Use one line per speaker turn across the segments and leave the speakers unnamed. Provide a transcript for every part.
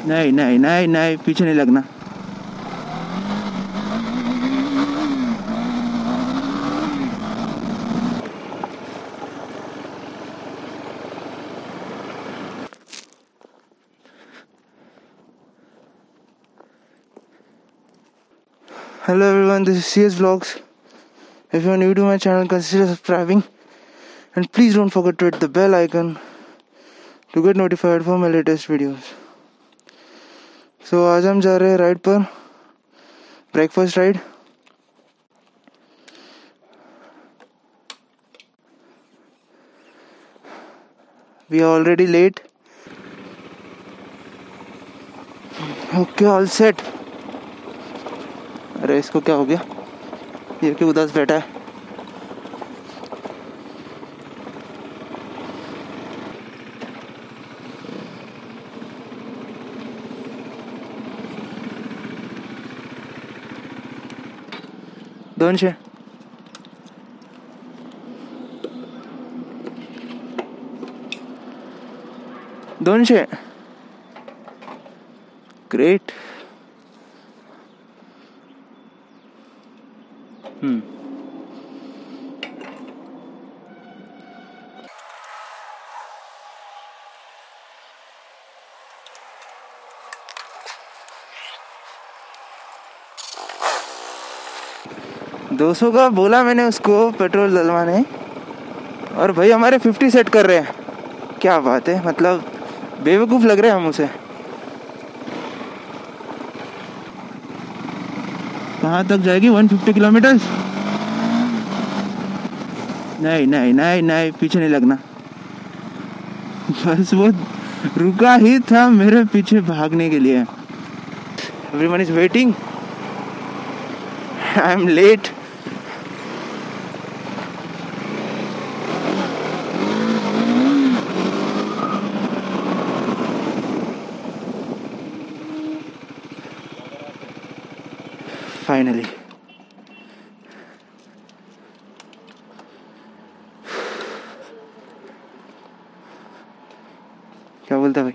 नहीं नहीं नहीं नहीं, पीछे नहीं लगना। Hello everyone, this is CS Vlogs. If you are new to my channel, consider subscribing and please don't forget to hit the bell icon to get notified for my latest videos. So आज हम जा रहे हैं ride पर, breakfast ride. We are already late. Okay, all set. अरे इसको क्या हो गया, ये क्यों उदास बैठा है? दोनशे दोनशे ग्रेट. दो सौ का बोला मैंने उसको पेट्रोल डलवाने, और भाई हमारे 50 सेट कर रहे हैं. क्या बात है, मतलब बेवकूफ़ लग रहे हैं हम उसे. कहाँ तक जाएगी? 150 किलोमीटर. नहीं नहीं नहीं नहीं, पीछे नहीं लगना. बस वो रुका ही था मेरे पीछे भागने के लिए. Everyone is waiting. I am late. Finally क्या बोलता भाई?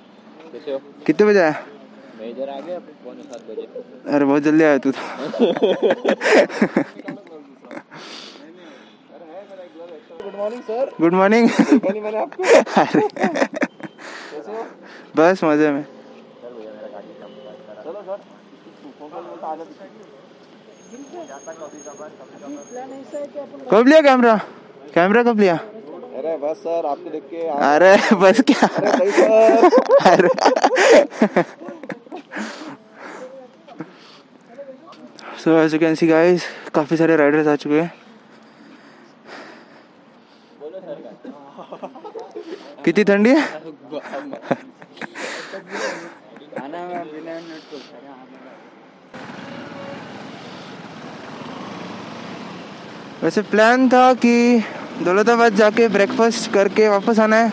कैसे हो? कितने बजे आया? मैं इधर आ गया 6:45 बजे. अरे बहुत जल्दी आया तू तो. Good morning sir. Good morning. मैंने आपको. अरे कैसे हो? बस मजे में. चलो सर. कब लिया कैमरा? कैमरा कब लिया? अरे बस सर आपको देख के. अरे बस क्या? अरे so as you can see guys, काफी सारे राइडर्स आ चुके हैं. कितनी ठंडी है. वैसे प्लान था कि दौलताबाद जाके ब्रेकफास्ट करके वापस आना है,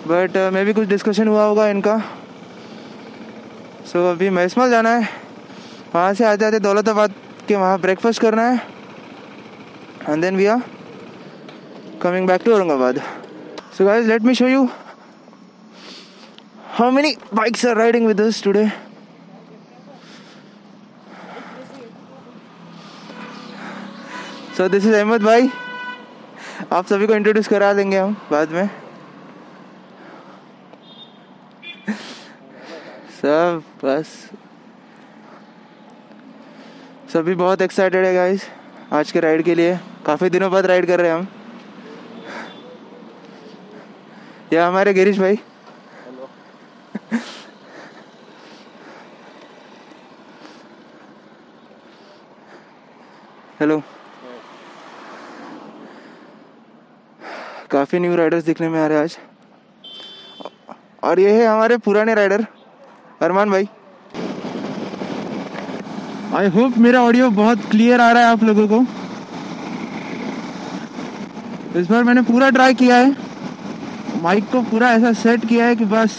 बट मे भी कुछ डिस्कशन हुआ होगा इनका. सो अभी मैसमल जाना है, वहाँ से आते आते दौलताबाद के वहाँ ब्रेकफास्ट करना है, and then we are coming back to Aurangabad. So guys, let me show you how many bikes are riding with us today. So this is Ahmed भाई. आप सभी को इंट्रोड्यूस करा देंगे हम बाद में. सब बस सभी बहुत एक्साइटेड है गाइस आज के राइड के लिए. काफ़ी दिनों बाद राइड कर रहे हैं हम. या हमारे गिरीश भाई. हेलो. काफ़ी न्यू राइडर्स दिखने में आ रहे हैं आज, और ये है हमारे पुराने राइडर अरमान भाई. आई होप मेरा ऑडियो बहुत क्लियर आ रहा है आप लोगों को. इस बार मैंने पूरा ट्राई किया है, माइक को पूरा ऐसा सेट किया है कि बस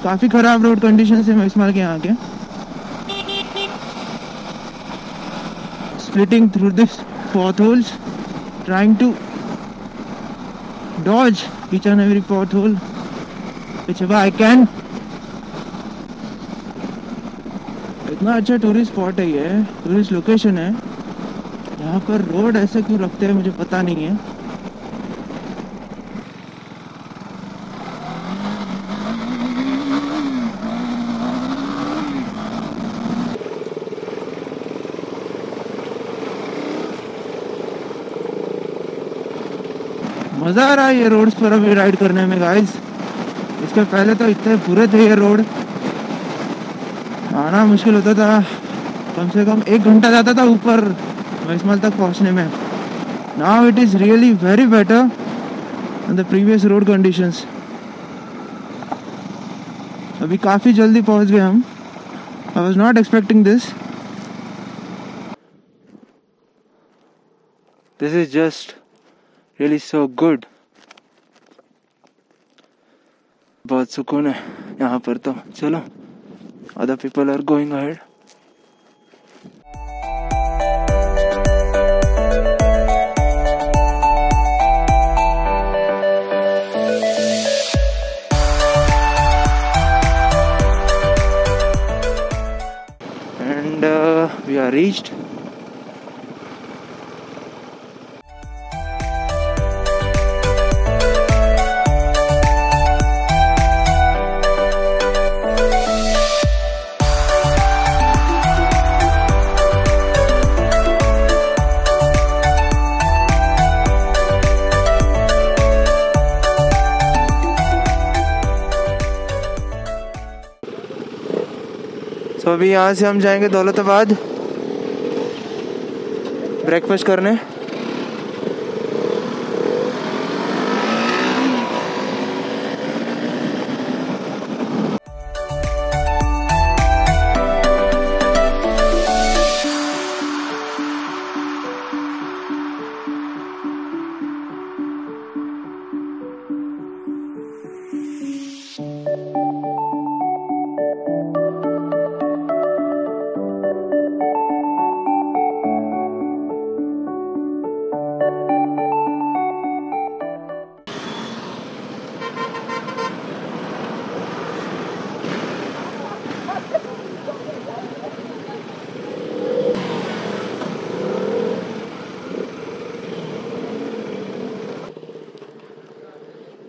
काफ़ी ख़राब रोड कंडीशन है महिसमाल के यहाँ के. Splitting through this potholes, trying to dodge each and every pothole whichever I can. इतना अच्छा टूरिस्ट स्पॉट है ये, टूरिस्ट लोकेशन है. यहाँ पर रोड ऐसे क्यों रखते हैं मुझे पता नहीं है. मज़ा आ रहा है ये रोड्स पर अभी राइड करने में गाइस. इसके पहले तो इतने बुरे थे ये रोड, आना मुश्किल होता था. कम से कम 1 घंटा जाता था ऊपर महिसमाल तक पहुंचने में. Now it is really very better than the previous road conditions. अभी काफ़ी जल्दी पहुंच गए हम. I was not expecting this. This is just really so good. बहुत सुकून है यहाँ पर तो. चलो, other people are going ahead. And we are reached. तो अभी यहाँ से हम जाएंगे दौलताबाद ब्रेकफास्ट करने.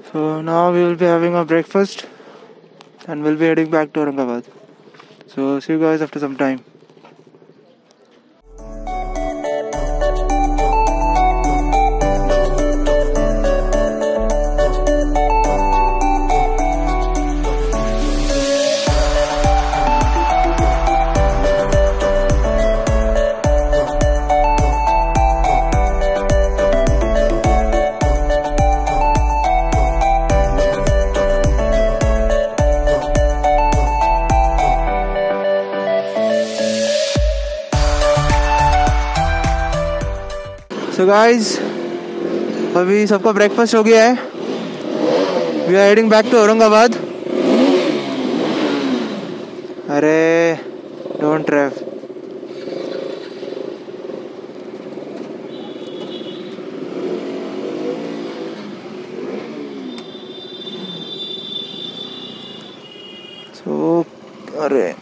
So now we will be having our breakfast and we'll be heading back to Aurangabad. So see you guys after some time. So guys, अभी सबका breakfast हो गया है. We are heading back to Aurangabad. अरे don't drive. सो अरे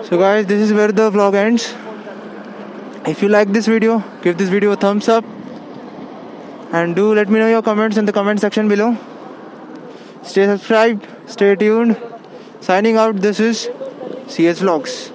So guys, this is where the vlog ends. If you like this video, give this video a thumbs up and do let me know your comments in the comment section below. Stay subscribed, Stay tuned. Signing out. This is CS Vlogs.